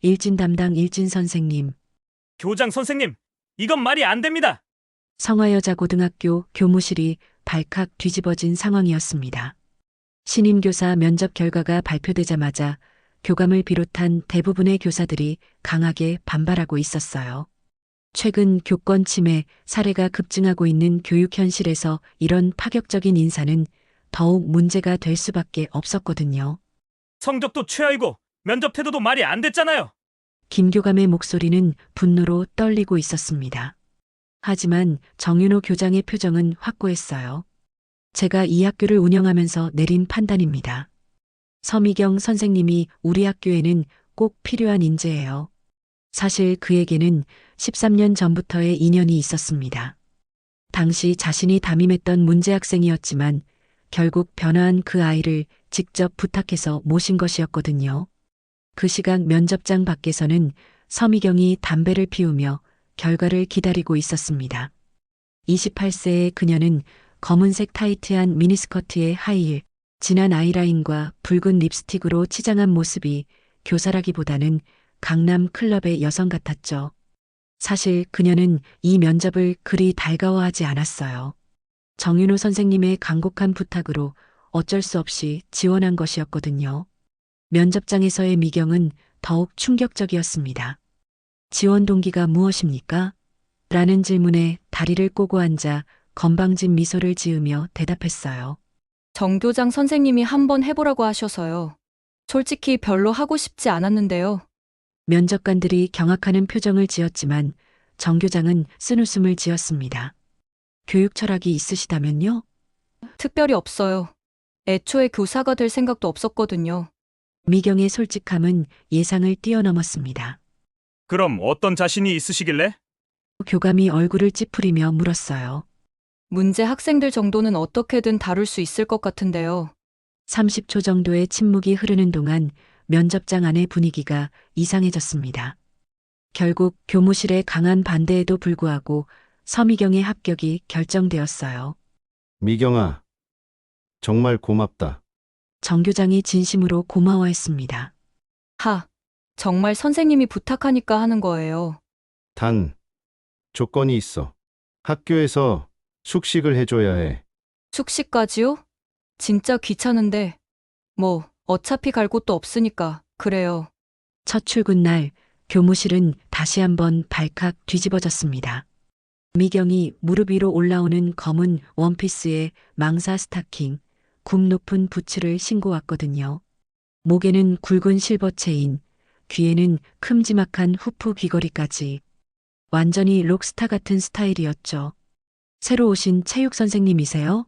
일진 담당 일진 선생님. 교장 선생님, 이건 말이 안 됩니다. 성화여자고등학교 교무실이 발칵 뒤집어진 상황이었습니다. 신임 교사 면접 결과가 발표되자마자 교감을 비롯한 대부분의 교사들이 강하게 반발하고 있었어요. 최근 교권 침해 사례가 급증하고 있는 교육 현실에서 이런 파격적인 인사는 더욱 문제가 될 수밖에 없었거든요. 성적도 최하이고 면접 태도도 말이 안 됐잖아요. 김교감의 목소리는 분노로 떨리고 있었습니다. 하지만 정윤호 교장의 표정은 확고했어요. 제가 이 학교를 운영하면서 내린 판단입니다. 서미경 선생님이 우리 학교에는 꼭 필요한 인재예요. 사실 그에게는 13년 전부터의 인연이 있었습니다. 당시 자신이 담임했던 문제 학생이었지만 결국 변화한 그 아이를 직접 부탁해서 모신 것이었거든요. 그 시각 면접장 밖에서는 서미경이 담배를 피우며 결과를 기다리고 있었습니다. 28세의 그녀는 검은색 타이트한 미니스커트에 하이힐, 진한 아이라인과 붉은 립스틱으로 치장한 모습이 교사라기보다는 강남 클럽의 여성 같았죠. 사실 그녀는 이 면접을 그리 달가워하지 않았어요. 정윤호 선생님의 간곡한 부탁으로 어쩔 수 없이 지원한 것이었거든요. 면접장에서의 미경은 더욱 충격적이었습니다. 지원 동기가 무엇입니까? 라는 질문에 다리를 꼬고 앉아 건방진 미소를 지으며 대답했어요. 정 교장 선생님이 한번 해보라고 하셔서요. 솔직히 별로 하고 싶지 않았는데요. 면접관들이 경악하는 표정을 지었지만 정 교장은 쓴웃음을 지었습니다. 교육 철학이 있으시다면요? 특별히 없어요. 애초에 교사가 될 생각도 없었거든요. 미경의 솔직함은 예상을 뛰어넘었습니다. 그럼 어떤 자신이 있으시길래? 교감이 얼굴을 찌푸리며 물었어요. 문제 학생들 정도는 어떻게든 다룰 수 있을 것 같은데요. 30초 정도의 침묵이 흐르는 동안 면접장 안의 분위기가 이상해졌습니다. 결국 교무실의 강한 반대에도 불구하고 서미경의 합격이 결정되었어요. 미경아, 정말 고맙다. 정 교장이 진심으로 고마워했습니다. 정말 선생님이 부탁하니까 하는 거예요. 단, 조건이 있어. 학교에서 숙식을 해줘야 해. 숙식까지요? 진짜 귀찮은데. 뭐, 어차피 갈 곳도 없으니까, 그래요. 첫 출근 날 교무실은 다시 한번 발칵 뒤집어졌습니다. 미경이 무릎 위로 올라오는 검은 원피스에 망사 스타킹, 굽 높은 부츠를 신고 왔거든요. 목에는 굵은 실버 체인, 귀에는 큼지막한 후프 귀걸이까지. 완전히 록스타 같은 스타일이었죠. 새로 오신 체육 선생님이세요?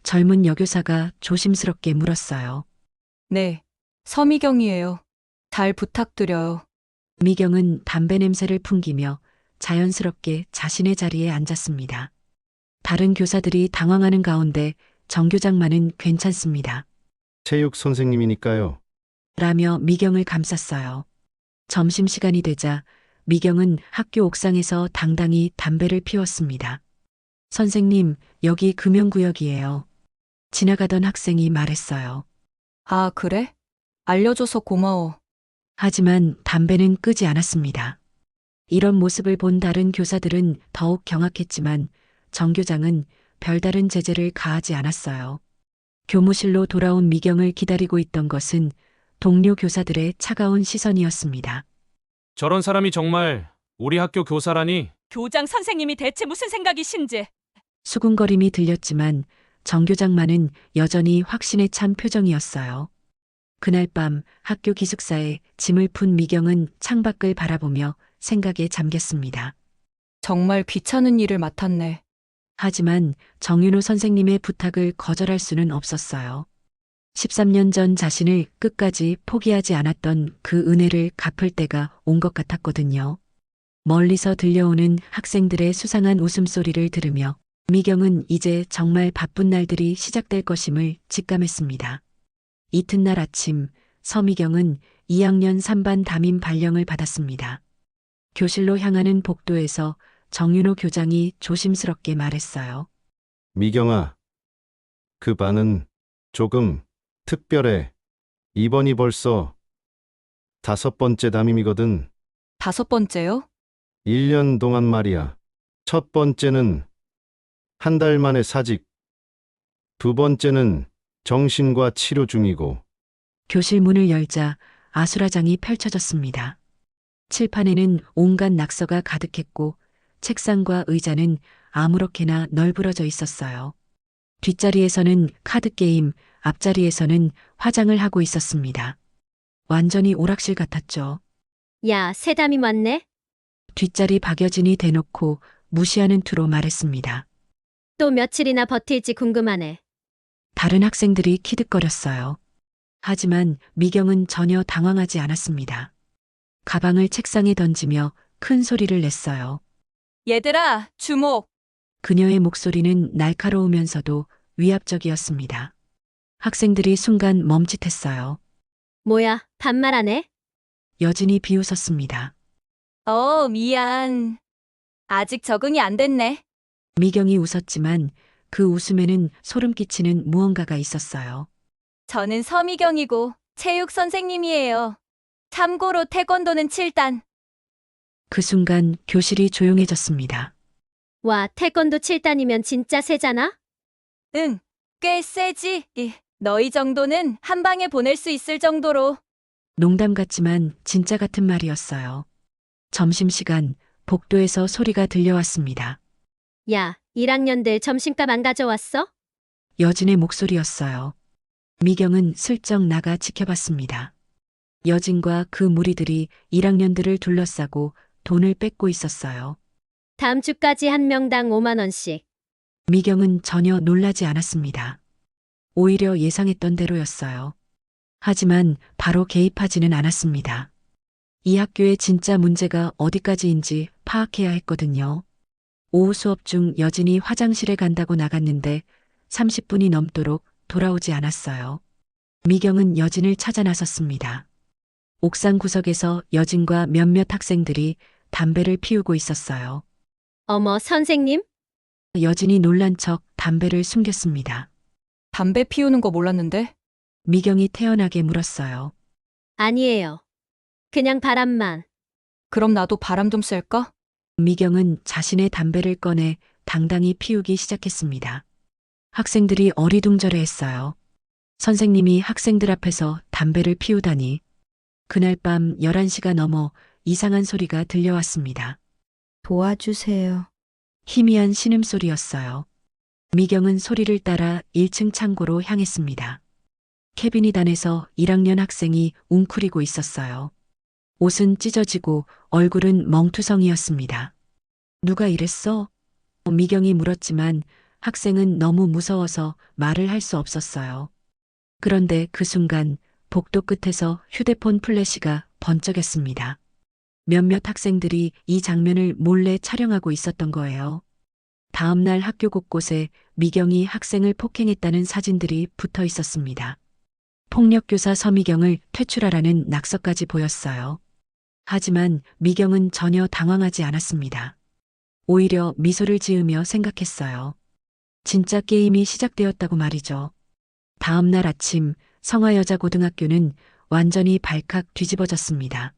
젊은 여교사가 조심스럽게 물었어요. 네, 서미경이에요. 잘 부탁드려요. 미경은 담배 냄새를 풍기며 자연스럽게 자신의 자리에 앉았습니다. 다른 교사들이 당황하는 가운데 정 교장만은 괜찮습니다. 체육 선생님이니까요. 라며 미경을 감쌌어요. 점심시간이 되자 미경은 학교 옥상에서 당당히 담배를 피웠습니다. 선생님, 여기 금연구역이에요. 지나가던 학생이 말했어요. 아, 그래? 알려줘서 고마워. 하지만 담배는 끄지 않았습니다. 이런 모습을 본 다른 교사들은 더욱 경악했지만 정 교장은 별다른 제재를 가하지 않았어요. 교무실로 돌아온 미경을 기다리고 있던 것은 동료 교사들의 차가운 시선이었습니다. 저런 사람이 정말 우리 학교 교사라니. 교장 선생님이 대체 무슨 생각이신지. 수군거림이 들렸지만 정 교장만은 여전히 확신에 찬 표정이었어요. 그날 밤 학교 기숙사에 짐을 푼 미경은 창밖을 바라보며 생각에 잠겼습니다. 정말 귀찮은 일을 맡았네. 하지만 정윤호 선생님의 부탁을 거절할 수는 없었어요. 13년 전 자신을 끝까지 포기하지 않았던 그 은혜를 갚을 때가 온 것 같았거든요. 멀리서 들려오는 학생들의 수상한 웃음소리를 들으며 미경은 이제 정말 바쁜 날들이 시작될 것임을 직감했습니다. 이튿날 아침 서미경은 2학년 3반 담임 발령을 받았습니다. 교실로 향하는 복도에서 정윤호 교장이 조심스럽게 말했어요. 미경아, 그 반은 조금 특별해. 이번이 벌써 5번째 담임이거든. 5번째요? 1년 동안 말이야. 첫 번째는 한 달 만에 사직. 두 번째는 정신과 치료 중이고. 교실 문을 열자 아수라장이 펼쳐졌습니다. 칠판에는 온갖 낙서가 가득했고 책상과 의자는 아무렇게나 널브러져 있었어요. 뒷자리에서는 카드게임, 앞자리에서는 화장을 하고 있었습니다. 완전히 오락실 같았죠. 야, 새담임 왔네? 뒷자리 박여진이 대놓고 무시하는 투로 말했습니다. 또 며칠이나 버틸지 궁금하네. 다른 학생들이 키득거렸어요. 하지만 미경은 전혀 당황하지 않았습니다. 가방을 책상에 던지며 큰 소리를 냈어요. 얘들아, 주목. 그녀의 목소리는 날카로우면서도 위압적이었습니다. 학생들이 순간 멈칫했어요. 뭐야, 반말하네? 여진이 비웃었습니다. 미안. 아직 적응이 안 됐네. 미경이 웃었지만 그 웃음에는 소름 끼치는 무언가가 있었어요. 저는 서미경이고 체육 선생님이에요. 참고로 태권도는 7단. 그 순간 교실이 조용해졌습니다. 와, 태권도 7단이면 진짜 세잖아? 응, 꽤 세지. 너희 정도는 한 방에 보낼 수 있을 정도로. 농담 같지만 진짜 같은 말이었어요. 점심시간 복도에서 소리가 들려왔습니다. 야, 1학년들 점심값 안 가져왔어? 여진의 목소리였어요. 미경은 슬쩍 나가 지켜봤습니다. 여진과 그 무리들이 1학년들을 둘러싸고 돈을 뺏고 있었어요. 다음 주까지 한 명당 5만 원씩. 미경은 전혀 놀라지 않았습니다. 오히려 예상했던 대로였어요. 하지만 바로 개입하지는 않았습니다. 이 학교의 진짜 문제가 어디까지인지 파악해야 했거든요. 오후 수업 중 여진이 화장실에 간다고 나갔는데 30분이 넘도록 돌아오지 않았어요. 미경은 여진을 찾아 나섰습니다. 옥상 구석에서 여진과 몇몇 학생들이 담배를 피우고 있었어요. 어머, 선생님? 여진이 놀란 척 담배를 숨겼습니다. 담배 피우는 거 몰랐는데? 미경이 태연하게 물었어요. 아니에요. 그냥 바람만. 그럼 나도 바람 좀 쐴까? 미경은 자신의 담배를 꺼내 당당히 피우기 시작했습니다. 학생들이 어리둥절해했어요. 선생님이 학생들 앞에서 담배를 피우다니. 그날 밤 11시가 넘어 이상한 소리가 들려왔습니다. 도와주세요. 희미한 신음소리였어요. 미경은 소리를 따라 1층 창고로 향했습니다. 캐비닛 안에서 1학년 학생이 웅크리고 있었어요. 옷은 찢어지고 얼굴은 멍투성이었습니다. 누가 이랬어? 미경이 물었지만 학생은 너무 무서워서 말을 할 수 없었어요. 그런데 그 순간 복도 끝에서 휴대폰 플래시가 번쩍였습니다. 몇몇 학생들이 이 장면을 몰래 촬영하고 있었던 거예요. 다음 날 학교 곳곳에 미경이 학생을 폭행했다는 사진들이 붙어 있었습니다. 폭력교사 서미경을 퇴출하라는 낙서까지 보였어요. 하지만 미경은 전혀 당황하지 않았습니다. 오히려 미소를 지으며 생각했어요. 진짜 게임이 시작되었다고 말이죠. 다음 날 아침 성화여자고등학교는 완전히 발칵 뒤집어졌습니다.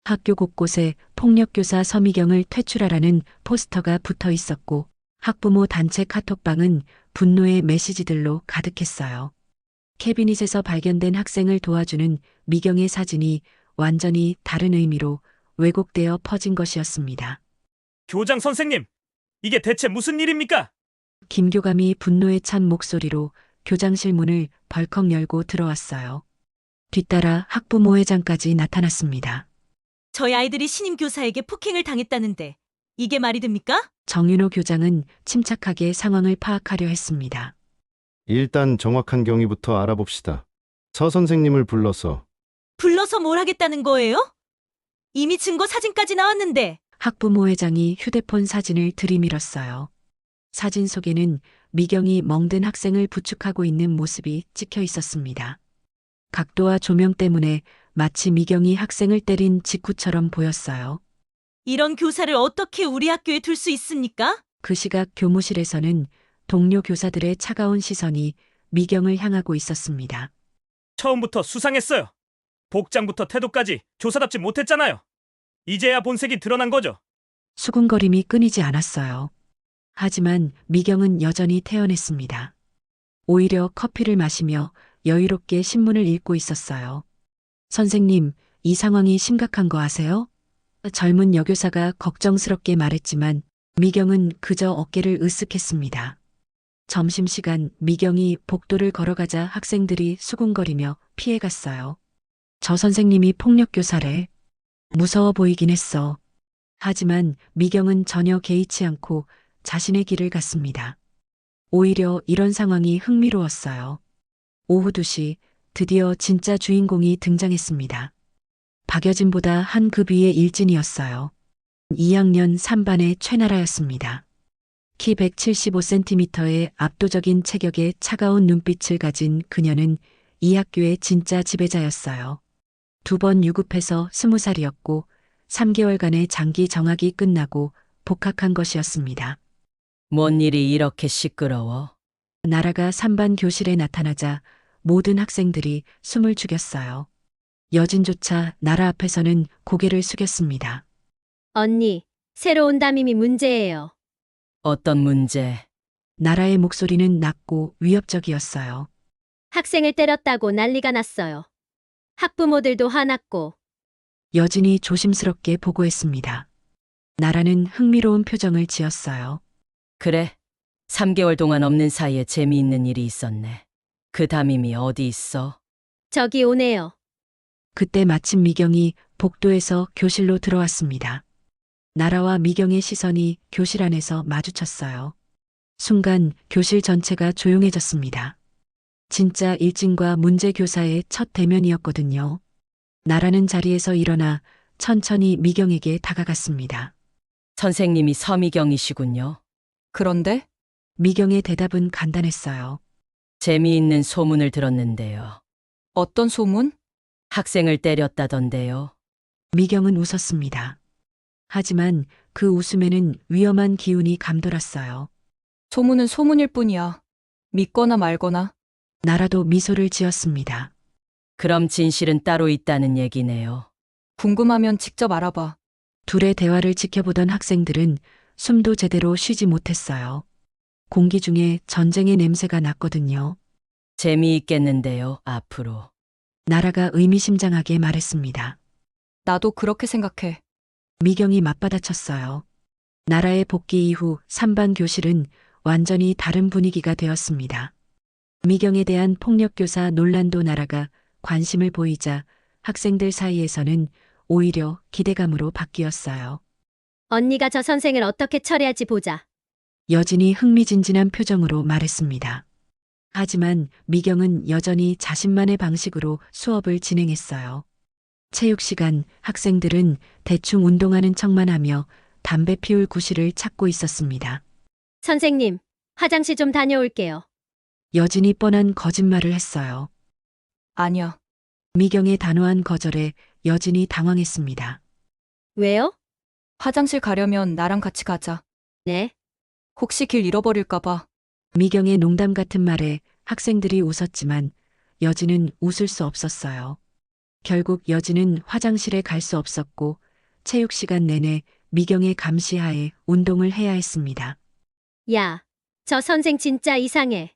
학교 곳곳에 폭력교사 서미경을 퇴출하라는 포스터가 붙어 있었고 학부모 단체 카톡방은 분노의 메시지들로 가득했어요. 캐비닛에서 발견된 학생을 도와주는 미경의 사진이 완전히 다른 의미로 왜곡되어 퍼진 것이었습니다. 교장 선생님, 이게 대체 무슨 일입니까? 김교감이 분노에 찬 목소리로 교장실 문을 벌컥 열고 들어왔어요. 뒤따라 학부모회장까지 나타났습니다. 저희 아이들이 신임 교사에게 폭행을 당했다는데 이게 말이 됩니까? 정윤호 교장은 침착하게 상황을 파악하려 했습니다. 일단 정확한 경위부터 알아봅시다. 서 선생님을 불러서. 불러서 뭘 하겠다는 거예요? 이미 증거 사진까지 나왔는데. 학부모회장이 휴대폰 사진을 들이밀었어요. 사진 속에는 미경이 멍든 학생을 부축하고 있는 모습이 찍혀 있었습니다. 각도와 조명 때문에 마치 미경이 학생을 때린 직후처럼 보였어요. 이런 교사를 어떻게 우리 학교에 둘 수 있습니까? 그 시각 교무실에서는 동료 교사들의 차가운 시선이 미경을 향하고 있었습니다. 처음부터 수상했어요. 복장부터 태도까지 교사답지 못했잖아요. 이제야 본색이 드러난 거죠. 수군거림이 끊이지 않았어요. 하지만 미경은 여전히 태연했습니다. 오히려 커피를 마시며 여유롭게 신문을 읽고 있었어요. 선생님, 이 상황이 심각한 거 아세요? 젊은 여교사가 걱정스럽게 말했지만 미경은 그저 어깨를 으쓱했습니다. 점심시간 미경이 복도를 걸어가자 학생들이 수군거리며 피해갔어요. 저 선생님이 폭력교사래. 무서워 보이긴 했어. 하지만 미경은 전혀 개의치 않고 자신의 길을 갔습니다. 오히려 이런 상황이 흥미로웠어요. 오후 2시 드디어 진짜 주인공이 등장했습니다. 박여진보다 한 급 위의 일진이었어요. 2학년 3반의 최나라였습니다. 키 175cm의 압도적인 체격에 차가운 눈빛을 가진 그녀는 이 학교의 진짜 지배자였어요. 2번 유급해서 20살이었고 3개월간의 장기 정학이 끝나고 복학한 것이었습니다. 뭔 일이 이렇게 시끄러워? 나라가 3반 교실에 나타나자 모든 학생들이 숨을 죽였어요. 여진조차 나라 앞에서는 고개를 숙였습니다. 언니, 새로운 담임이 문제예요. 어떤 문제? 나라의 목소리는 낮고 위협적이었어요. 학생을 때렸다고 난리가 났어요. 학부모들도 화났고. 여진이 조심스럽게 보고했습니다. 나라는 흥미로운 표정을 지었어요. 그래. 3개월 동안 없는 사이에 재미있는 일이 있었네. 그 담임이 어디 있어? 저기 오네요. 그때 마침 미경이 복도에서 교실로 들어왔습니다. 나라와 미경의 시선이 교실 안에서 마주쳤어요. 순간 교실 전체가 조용해졌습니다. 진짜 일진과 문제 교사의 첫 대면이었거든요. 나라는 자리에서 일어나 천천히 미경에게 다가갔습니다. 선생님이 서미경이시군요. 그런데 미경의 대답은 간단했어요. 재미있는 소문을 들었는데요. 어떤 소문? 학생을 때렸다던데요. 미경은 웃었습니다. 하지만 그 웃음에는 위험한 기운이 감돌았어요. 소문은 소문일 뿐이야. 믿거나 말거나. 나라도 미소를 지었습니다. 그럼 진실은 따로 있다는 얘기네요. 궁금하면 직접 알아봐. 둘의 대화를 지켜보던 학생들은 숨도 제대로 쉬지 못했어요. 공기 중에 전쟁의 냄새가 났거든요. 재미있겠는데요, 앞으로. 나라가 의미심장하게 말했습니다. 나도 그렇게 생각해. 미경이 맞받아쳤어요. 나라의 복귀 이후 3반 교실은 완전히 다른 분위기가 되었습니다. 미경에 대한 폭력교사 논란도 나라가 관심을 보이자 학생들 사이에서는 오히려 기대감으로 바뀌었어요. 언니가 저 선생을 어떻게 처리할지 보자. 여진이 흥미진진한 표정으로 말했습니다. 하지만 미경은 여전히 자신만의 방식으로 수업을 진행했어요. 체육 시간 학생들은 대충 운동하는 척만 하며 담배 피울 구실을 찾고 있었습니다. 선생님, 화장실 좀 다녀올게요. 여진이 뻔한 거짓말을 했어요. 아니야. 미경의 단호한 거절에 여진이 당황했습니다. 왜요? 화장실 가려면 나랑 같이 가자. 네. 혹시 길 잃어버릴까봐. 미경의 농담 같은 말에 학생들이 웃었지만 여진은 웃을 수 없었어요. 결국 여진은 화장실에 갈 수 없었고 체육 시간 내내 미경의 감시하에 운동을 해야 했습니다. 야, 저 선생 진짜 이상해.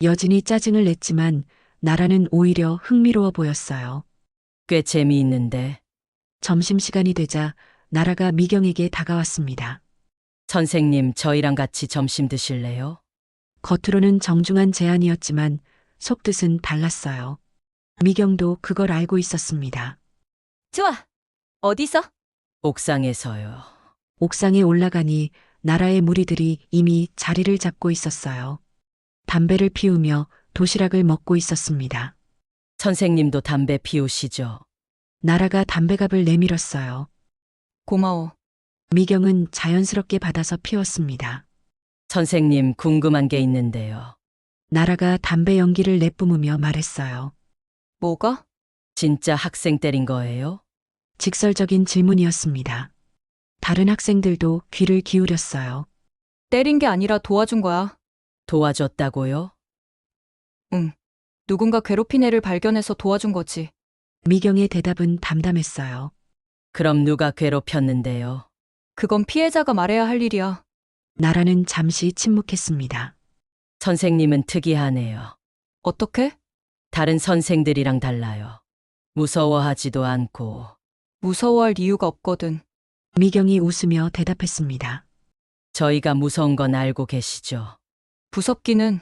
여진이 짜증을 냈지만 나라는 오히려 흥미로워 보였어요. 꽤 재미있는데. 점심시간이 되자 나라가 미경에게 다가왔습니다. 선생님, 저희랑 같이 점심 드실래요? 겉으로는 정중한 제안이었지만 속뜻은 달랐어요. 미경도 그걸 알고 있었습니다. 좋아. 어디서? 옥상에서요. 옥상에 올라가니 나라의 무리들이 이미 자리를 잡고 있었어요. 담배를 피우며 도시락을 먹고 있었습니다. 선생님도 담배 피우시죠? 나라가 담배갑을 내밀었어요. 고마워. 미경은 자연스럽게 받아서 피웠습니다. 선생님, 궁금한 게 있는데요. 나라가 담배 연기를 내뿜으며 말했어요. 뭐가? 진짜 학생 때린 거예요? 직설적인 질문이었습니다. 다른 학생들도 귀를 기울였어요. 때린 게 아니라 도와준 거야. 도와줬다고요? 누군가 괴롭힌 애를 발견해서 도와준 거지. 미경의 대답은 담담했어요. 그럼 누가 괴롭혔는데요? 그건 피해자가 말해야 할 일이야. 나라는 잠시 침묵했습니다. 선생님은 특이하네요. 어떻게? 다른 선생들이랑 달라요. 무서워하지도 않고. 무서워할 이유가 없거든. 미경이 웃으며 대답했습니다. 저희가 무서운 건 알고 계시죠? 무섭기는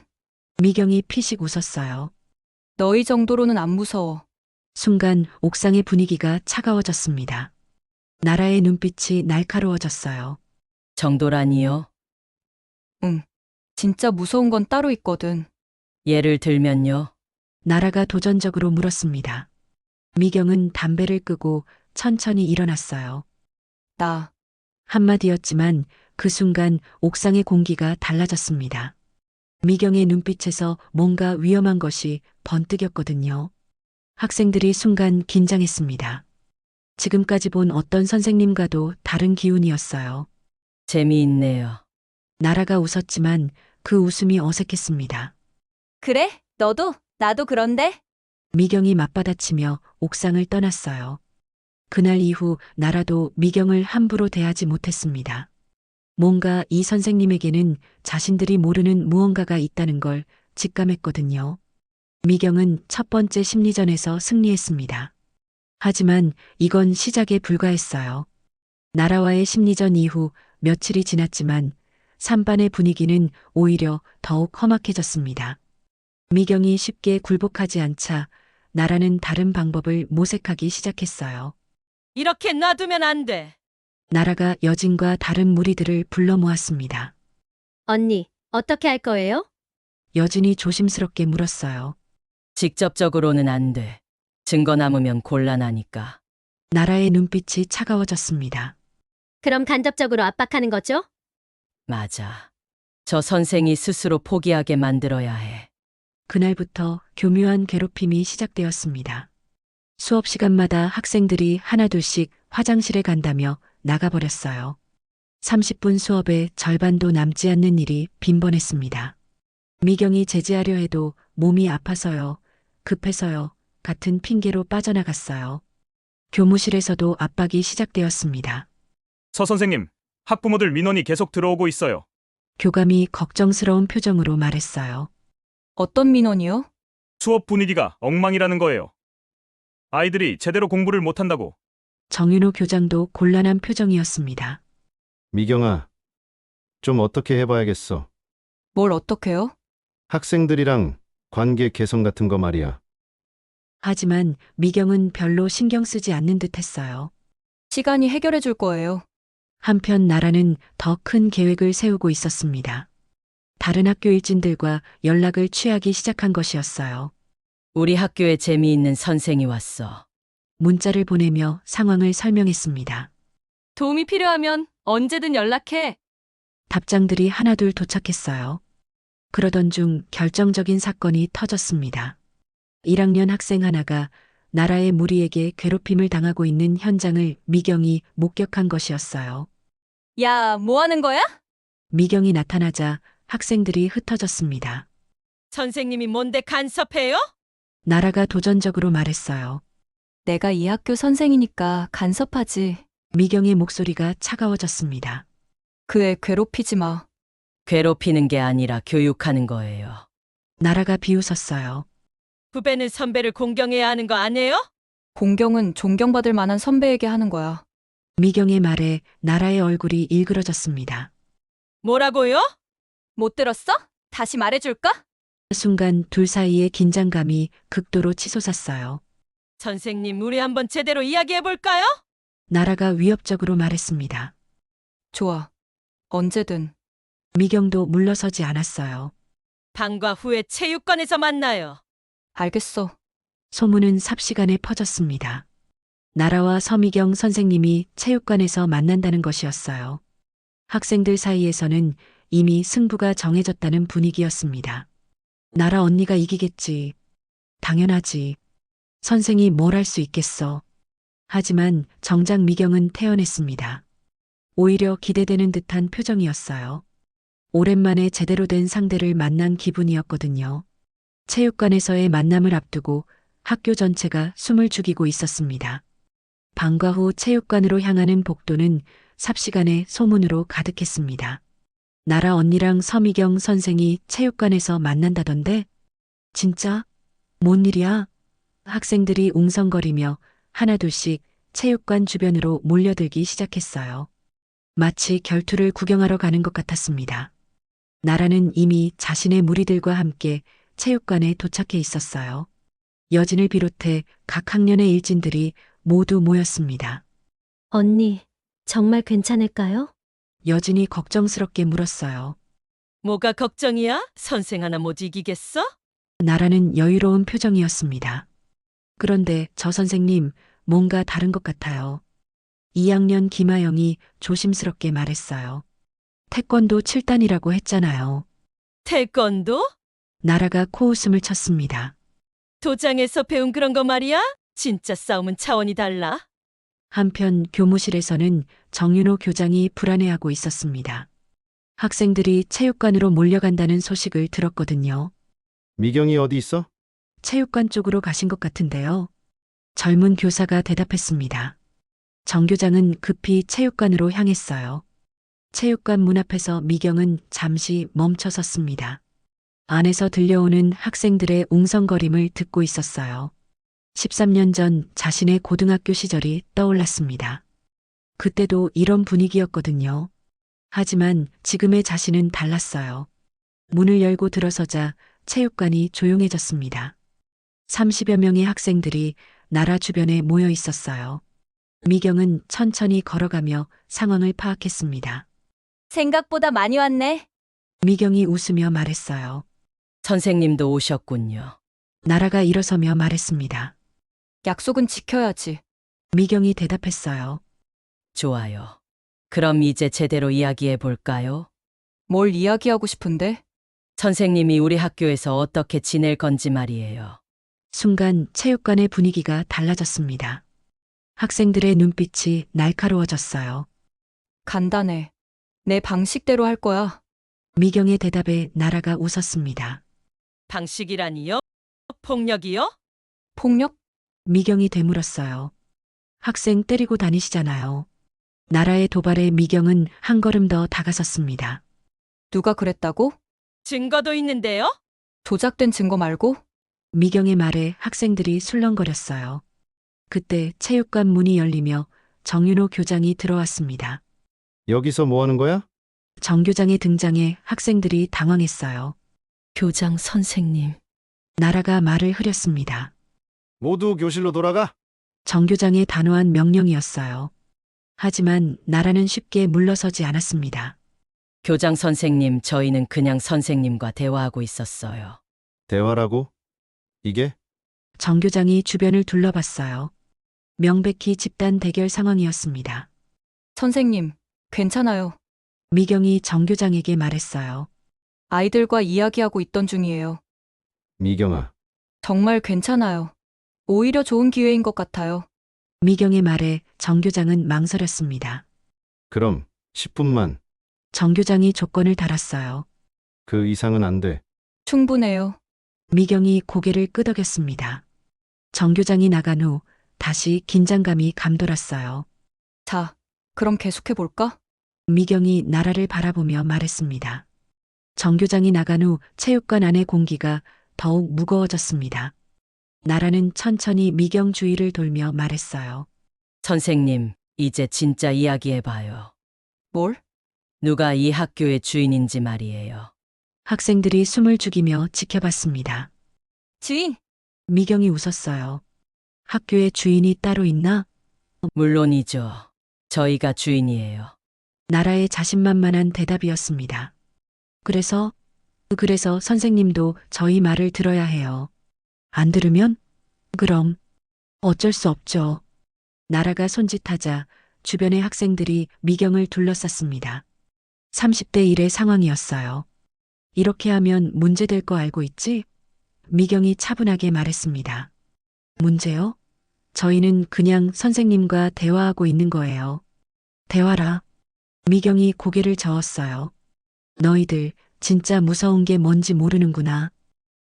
미경이 피식 웃었어요. 너희 정도로는 안 무서워. 순간 옥상의 분위기가 차가워졌습니다. 나라의 눈빛이 날카로워졌어요. 정도라니요? 진짜 무서운 건 따로 있거든. 예를 들면요. 나라가 도전적으로 물었습니다. 미경은 담배를 끄고 천천히 일어났어요. 나 한마디였지만 그 순간 옥상의 공기가 달라졌습니다. 미경의 눈빛에서 뭔가 위험한 것이 번뜩였거든요. 학생들이 순간 긴장했습니다. 지금까지 본 어떤 선생님과도 다른 기운이었어요. 재미있네요. 나라가 웃었지만 그 웃음이 어색했습니다. 그래? 너도? 나도 그런데? 미경이 맞받아치며 옥상을 떠났어요. 그날 이후 나라도 미경을 함부로 대하지 못했습니다. 뭔가 이 선생님에게는 자신들이 모르는 무언가가 있다는 걸 직감했거든요. 미경은 첫 번째 심리전에서 승리했습니다. 하지만 이건 시작에 불과했어요. 나라와의 심리전 이후 며칠이 지났지만 3반의 분위기는 오히려 더욱 험악해졌습니다. 미경이 쉽게 굴복하지 않자 나라는 다른 방법을 모색하기 시작했어요. 이렇게 놔두면 안 돼. 나라가 여진과 다른 무리들을 불러 모았습니다. 언니, 어떻게 할 거예요? 여진이 조심스럽게 물었어요. 직접적으로는 안 돼. 증거 남으면 곤란하니까. 나라의 눈빛이 차가워졌습니다. 그럼 간접적으로 압박하는 거죠? 맞아. 저 선생이 스스로 포기하게 만들어야 해. 그날부터 교묘한 괴롭힘이 시작되었습니다. 수업 시간마다 학생들이 하나둘씩 화장실에 간다며 나가버렸어요. 30분 수업의 절반도 남지 않는 일이 빈번했습니다. 미경이 제지하려 해도 몸이 아파서요, 급해서요, 같은 핑계로 빠져나갔어요. 교무실에서도 압박이 시작되었습니다. 서 선생님, 학부모들 민원이 계속 들어오고 있어요. 교감이 걱정스러운 표정으로 말했어요. 어떤 민원이요? 수업 분위기가 엉망이라는 거예요. 아이들이 제대로 공부를 못한다고. 정윤호 교장도 곤란한 표정이었습니다. 미경아, 좀 어떻게 해봐야겠어. 뭘 어떻게요? 학생들이랑 관계 개선 같은 거 말이야. 하지만 미경은 별로 신경 쓰지 않는 듯 했어요. 시간이 해결해 줄 거예요. 한편 나라는 더 큰 계획을 세우고 있었습니다. 다른 학교 일진들과 연락을 취하기 시작한 것이었어요. 우리 학교에 재미있는 선생이 왔어. 문자를 보내며 상황을 설명했습니다. 도움이 필요하면 언제든 연락해. 답장들이 하나둘 도착했어요. 그러던 중 결정적인 사건이 터졌습니다. 1학년 학생 하나가 나라의 무리에게 괴롭힘을 당하고 있는 현장을 미경이 목격한 것이었어요. 야, 뭐 하는 거야? 미경이 나타나자 학생들이 흩어졌습니다. 선생님이 뭔데 간섭해요? 나라가 도전적으로 말했어요. 내가 이 학교 선생이니까 간섭하지. 미경의 목소리가 차가워졌습니다. 그 애 괴롭히지 마. 괴롭히는 게 아니라 교육하는 거예요. 나라가 비웃었어요. 후배는 선배를 공경해야 하는 거 아니에요? 공경은 존경받을 만한 선배에게 하는 거야. 미경의 말에 나라의 얼굴이 일그러졌습니다. 뭐라고요? 못 들었어? 다시 말해줄까? 순간 둘 사이의 긴장감이 극도로 치솟았어요. 선생님, 우리 한번 제대로 이야기해 볼까요? 나라가 위협적으로 말했습니다. 좋아. 언제든. 미경도 물러서지 않았어요. 방과 후에 체육관에서 만나요. 알겠어. 소문은 삽시간에 퍼졌습니다. 나라와 서미경 선생님이 체육관에서 만난다는 것이었어요. 학생들 사이에서는 이미 승부가 정해졌다는 분위기였습니다. 나라 언니가 이기겠지. 당연하지. 선생이 뭘 할 수 있겠어. 하지만 정작 미경은 태연했습니다. 오히려 기대되는 듯한 표정이었어요. 오랜만에 제대로 된 상대를 만난 기분이었거든요. 체육관에서의 만남을 앞두고 학교 전체가 숨을 죽이고 있었습니다. 방과 후 체육관으로 향하는 복도는 삽시간에 소문으로 가득했습니다. 나라 언니랑 서미경 선생이 체육관에서 만난다던데? 진짜? 뭔 일이야? 학생들이 웅성거리며 하나둘씩 체육관 주변으로 몰려들기 시작했어요. 마치 결투를 구경하러 가는 것 같았습니다. 나라는 이미 자신의 무리들과 함께 체육관에 도착해 있었어요. 여진을 비롯해 각 학년의 일진들이 모두 모였습니다. 언니, 정말 괜찮을까요? 여진이 걱정스럽게 물었어요. 뭐가 걱정이야? 선생 하나 못 이기겠어? 나라는 여유로운 표정이었습니다. 그런데 저 선생님, 뭔가 다른 것 같아요. 2학년 김아영이 조심스럽게 말했어요. 태권도 7단이라고 했잖아요. 태권도? 나라가 코웃음을 쳤습니다. 도장에서 배운 그런 거 말이야? 진짜 싸움은 차원이 달라. 한편 교무실에서는 정윤호 교장이 불안해하고 있었습니다. 학생들이 체육관으로 몰려간다는 소식을 들었거든요. 미경이 어디 있어? 체육관 쪽으로 가신 것 같은데요. 젊은 교사가 대답했습니다. 정 교장은 급히 체육관으로 향했어요. 체육관 문 앞에서 미경은 잠시 멈춰 섰습니다. 안에서 들려오는 학생들의 웅성거림을 듣고 있었어요. 13년 전 자신의 고등학교 시절이 떠올랐습니다. 그때도 이런 분위기였거든요. 하지만 지금의 자신은 달랐어요. 문을 열고 들어서자 체육관이 조용해졌습니다. 30여 명의 학생들이 나라 주변에 모여 있었어요. 미경은 천천히 걸어가며 상황을 파악했습니다. 생각보다 많이 왔네. 미경이 웃으며 말했어요. 선생님도 오셨군요. 나라가 일어서며 말했습니다. 약속은 지켜야지. 미경이 대답했어요. 좋아요. 그럼 이제 제대로 이야기해 볼까요? 뭘 이야기하고 싶은데? 선생님이 우리 학교에서 어떻게 지낼 건지 말이에요. 순간 체육관의 분위기가 달라졌습니다. 학생들의 눈빛이 날카로워졌어요. 간단해. 내 방식대로 할 거야. 미경의 대답에 나라가 웃었습니다. 방식이라니요? 폭력이요? 폭력? 미경이 되물었어요. 학생 때리고 다니시잖아요. 나라의 도발에 미경은 한 걸음 더 다가섰습니다. 누가 그랬다고? 증거도 있는데요? 조작된 증거 말고? 미경의 말에 학생들이 술렁거렸어요. 그때 체육관 문이 열리며 정윤호 교장이 들어왔습니다. 여기서 뭐 하는 거야? 정 교장의 등장에 학생들이 당황했어요. 교장 선생님. 나라가 말을 흐렸습니다. 모두 교실로 돌아가. 정 교장의 단호한 명령이었어요. 하지만 나라는 쉽게 물러서지 않았습니다. 교장 선생님, 저희는 그냥 선생님과 대화하고 있었어요. 대화라고? 이게? 정 교장이 주변을 둘러봤어요. 명백히 집단 대결 상황이었습니다. 선생님, 괜찮아요. 미경이 정 교장에게 말했어요. 아이들과 이야기하고 있던 중이에요. 미경아, 정말 괜찮아요. 오히려 좋은 기회인 것 같아요. 미경의 말에 정 교장은 망설였습니다. 그럼 10분만. 정 교장이 조건을 달았어요. 그 이상은 안 돼. 충분해요. 미경이 고개를 끄덕였습니다. 정 교장이 나간 후 다시 긴장감이 감돌았어요. 자, 그럼 계속해볼까? 미경이 나라를 바라보며 말했습니다. 정 교장이 나간 후 체육관 안의 공기가 더욱 무거워졌습니다. 나라는 천천히 미경 주위를 돌며 말했어요. 선생님, 이제 진짜 이야기해봐요. 뭘? 누가 이 학교의 주인인지 말이에요. 학생들이 숨을 죽이며 지켜봤습니다. 주인, 미경이 웃었어요. 학교에 주인이 따로 있나? 물론이죠. 저희가 주인이에요. 나라의 자신만만한 대답이었습니다. 그래서 선생님도 저희 말을 들어야 해요. 안 들으면? 그럼 어쩔 수 없죠. 나라가 손짓하자 주변의 학생들이 미경을 둘러쌌습니다. 30대 1의 상황이었어요. 이렇게 하면 문제될 거 알고 있지? 미경이 차분하게 말했습니다. 문제요? 저희는 그냥 선생님과 대화하고 있는 거예요. 대화라. 미경이 고개를 저었어요. 너희들 진짜 무서운 게 뭔지 모르는구나.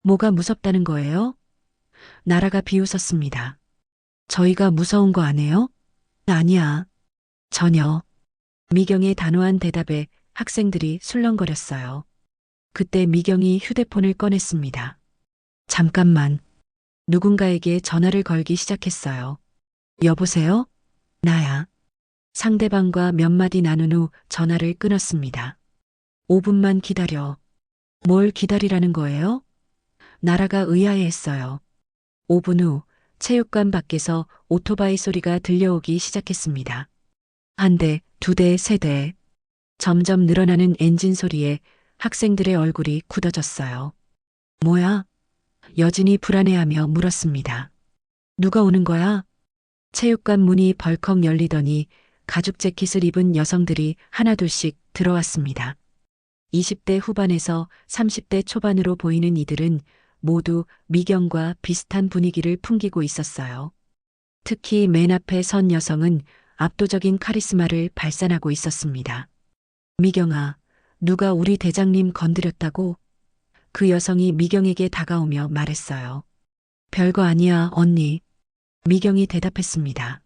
뭐가 무섭다는 거예요? 나라가 비웃었습니다. 저희가 무서운 거 아니에요? 아니야. 전혀. 미경의 단호한 대답에 학생들이 술렁거렸어요. 그때 미경이 휴대폰을 꺼냈습니다. 잠깐만. 누군가에게 전화를 걸기 시작했어요. 여보세요? 나야. 상대방과 몇 마디 나눈 후 전화를 끊었습니다. 5분만 기다려. 뭘 기다리라는 거예요? 나라가 의아해했어요. 5분 후 체육관 밖에서 오토바이 소리가 들려오기 시작했습니다. 한 대, 두 대, 세 대. 점점 늘어나는 엔진 소리에 학생들의 얼굴이 굳어졌어요. 뭐야? 여진이 불안해하며 물었습니다. 누가 오는 거야? 체육관 문이 벌컥 열리더니 가죽 재킷을 입은 여성들이 하나둘씩 들어왔습니다. 20대 후반에서 30대 초반으로 보이는 이들은 모두 미경과 비슷한 분위기를 풍기고 있었어요. 특히 맨 앞에 선 여성은 압도적인 카리스마를 발산하고 있었습니다. 미경아, 누가 우리 대장님 건드렸다고? 그 여성이 미경에게 다가오며 말했어요. 별거 아니야, 언니. 미경이 대답했습니다.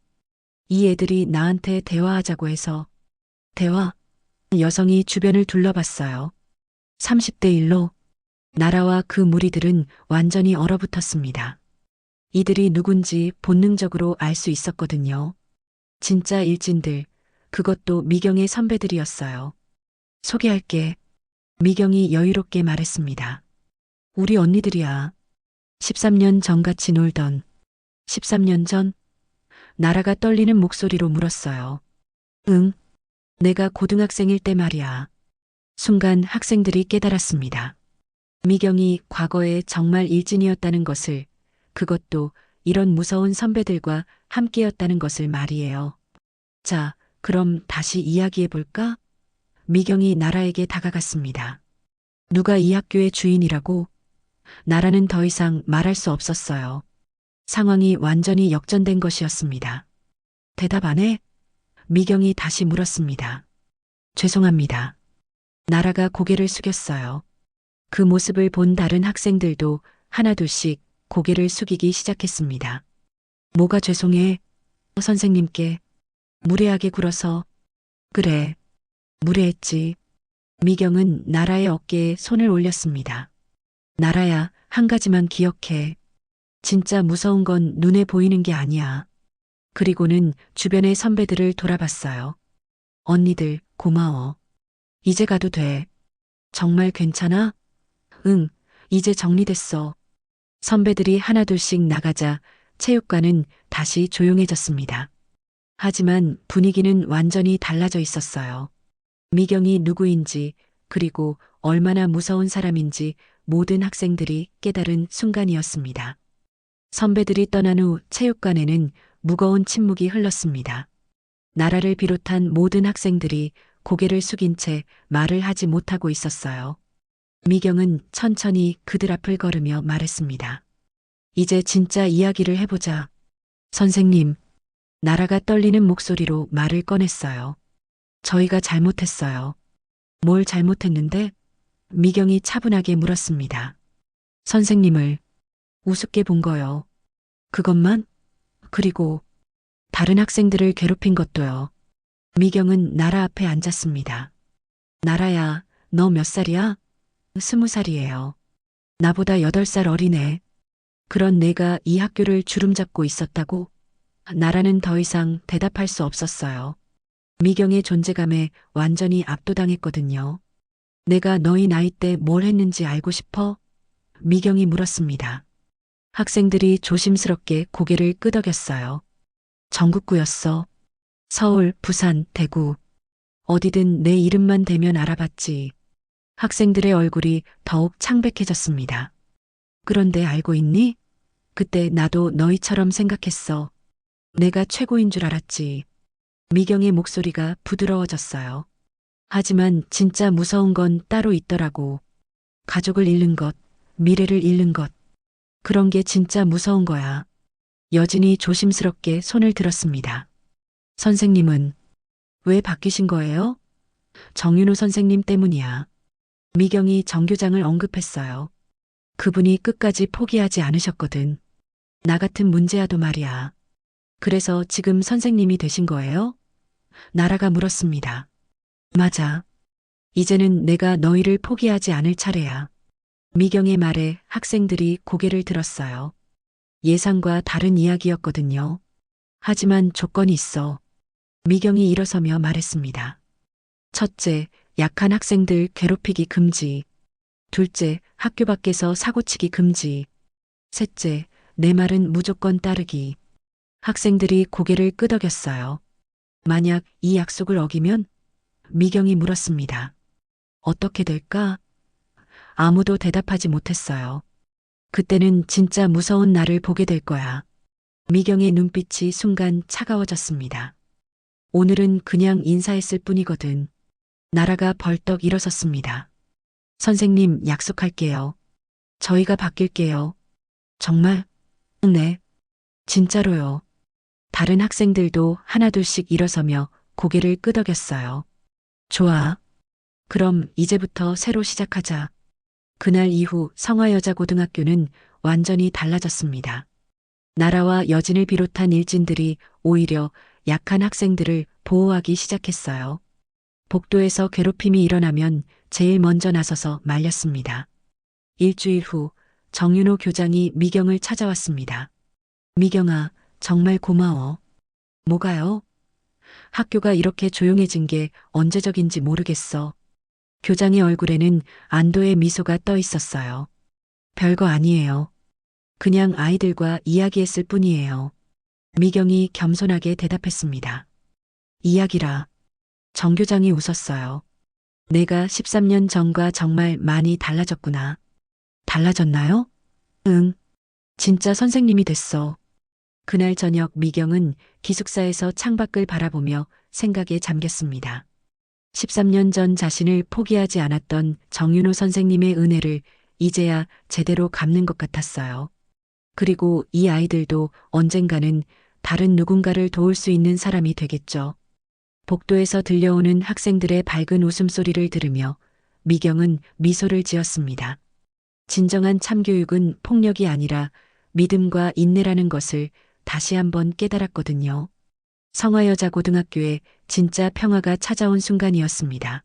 이 애들이 나한테 대화하자고 해서. 대화? 여성이 주변을 둘러봤어요. 30대 1로 나라와 그 무리들은 완전히 얼어붙었습니다. 이들이 누군지 본능적으로 알 수 있었거든요. 진짜 일진들, 그것도 미경의 선배들이었어요. 소개할게. 미경이 여유롭게 말했습니다. 우리 언니들이야. 13년 전 같이 놀던. 13년 전? 나라가 떨리는 목소리로 물었어요. 응. 내가 고등학생일 때 말이야. 순간 학생들이 깨달았습니다. 미경이 과거에 정말 일진이었다는 것을, 그것도 이런 무서운 선배들과 함께였다는 것을 말이에요. 자, 그럼 다시 이야기해볼까? 미경이 나라에게 다가갔습니다. 누가 이 학교의 주인이라고? 나라는 더 이상 말할 수 없었어요. 상황이 완전히 역전된 것이었습니다. 대답 안 해? 미경이 다시 물었습니다. 죄송합니다. 나라가 고개를 숙였어요. 그 모습을 본 다른 학생들도 하나둘씩 고개를 숙이기 시작했습니다. 뭐가 죄송해? 선생님께. 무례하게 굴어서. 그래. 무례했지. 미경은 나라의 어깨에 손을 올렸습니다. 나라야, 한 가지만 기억해. 진짜 무서운 건 눈에 보이는 게 아니야. 그리고는 주변의 선배들을 돌아봤어요. 언니들, 고마워. 이제 가도 돼. 정말 괜찮아? 응, 이제 정리됐어. 선배들이 하나둘씩 나가자 체육관은 다시 조용해졌습니다. 하지만 분위기는 완전히 달라져 있었어요. 미경이 누구인지, 그리고 얼마나 무서운 사람인지 모든 학생들이 깨달은 순간이었습니다. 선배들이 떠난 후 체육관에는 무거운 침묵이 흘렀습니다. 나라를 비롯한 모든 학생들이 고개를 숙인 채 말을 하지 못하고 있었어요. 미경은 천천히 그들 앞을 걸으며 말했습니다. 이제 진짜 이야기를 해보자. 선생님, 나라가 떨리는 목소리로 말을 꺼냈어요. 저희가 잘못했어요. 뭘 잘못했는데? 미경이 차분하게 물었습니다. 선생님을 우습게 본 거요. 그것만? 그리고 다른 학생들을 괴롭힌 것도요. 미경은 나라 앞에 앉았습니다. 나라야, 너 몇 살이야? 20살이에요. 나보다 8살 어리네. 그런 내가 이 학교를 주름잡고 있었다고? 나라는 더 이상 대답할 수 없었어요. 미경의 존재감에 완전히 압도당했거든요. 내가 너희 나이 때 뭘 했는지 알고 싶어? 미경이 물었습니다. 학생들이 조심스럽게 고개를 끄덕였어요. 전국구였어. 서울, 부산, 대구. 어디든 내 이름만 대면 알아봤지. 학생들의 얼굴이 더욱 창백해졌습니다. 그런데 알고 있니? 그때 나도 너희처럼 생각했어. 내가 최고인 줄 알았지. 미경의 목소리가 부드러워졌어요. 하지만 진짜 무서운 건 따로 있더라고. 가족을 잃는 것, 미래를 잃는 것. 그런 게 진짜 무서운 거야. 여진이 조심스럽게 손을 들었습니다. 선생님은 왜 바뀌신 거예요? 정윤호 선생님 때문이야. 미경이 정교장을 언급했어요. 그분이 끝까지 포기하지 않으셨거든. 나 같은 문제아도 말이야. 그래서 지금 선생님이 되신 거예요? 나라가 물었습니다. 맞아. 이제는 내가 너희를 포기하지 않을 차례야. 미경의 말에 학생들이 고개를 들었어요. 예상과 다른 이야기였거든요. 하지만 조건이 있어. 미경이 일어서며 말했습니다. 첫째, 약한 학생들 괴롭히기 금지. 둘째, 학교 밖에서 사고치기 금지. 셋째, 내 말은 무조건 따르기. 학생들이 고개를 끄덕였어요. 만약 이 약속을 어기면? 미경이 물었습니다. 어떻게 될까? 아무도 대답하지 못했어요. 그때는 진짜 무서운 나를 보게 될 거야. 미경의 눈빛이 순간 차가워졌습니다. 오늘은 그냥 인사했을 뿐이거든. 나라가 벌떡 일어섰습니다. 선생님, 약속할게요. 저희가 바뀔게요. 정말? 네. 진짜로요. 다른 학생들도 하나둘씩 일어서며 고개를 끄덕였어요. 좋아. 그럼 이제부터 새로 시작하자. 그날 이후 성화여자고등학교는 완전히 달라졌습니다. 나라와 여진을 비롯한 일진들이 오히려 약한 학생들을 보호하기 시작했어요. 복도에서 괴롭힘이 일어나면 제일 먼저 나서서 말렸습니다. 일주일 후 정윤호 교장이 미경을 찾아왔습니다. 미경아, 정말 고마워. 뭐가요? 학교가 이렇게 조용해진 게 언제적인지 모르겠어. 교장의 얼굴에는 안도의 미소가 떠 있었어요. 별거 아니에요. 그냥 아이들과 이야기했을 뿐이에요. 미경이 겸손하게 대답했습니다. 이야기라. 정 교장이 웃었어요. 내가 13년 전과 정말 많이 달라졌구나. 달라졌나요? 응. 진짜 선생님이 됐어. 그날 저녁 미경은 기숙사에서 창밖을 바라보며 생각에 잠겼습니다. 13년 전 자신을 포기하지 않았던 정윤호 선생님의 은혜를 이제야 제대로 갚는 것 같았어요. 그리고 이 아이들도 언젠가는 다른 누군가를 도울 수 있는 사람이 되겠죠. 복도에서 들려오는 학생들의 밝은 웃음소리를 들으며 미경은 미소를 지었습니다. 진정한 참교육은 폭력이 아니라 믿음과 인내라는 것을 다시 한번 깨달았거든요. 성화여자고등학교에 진짜 평화가 찾아온 순간이었습니다.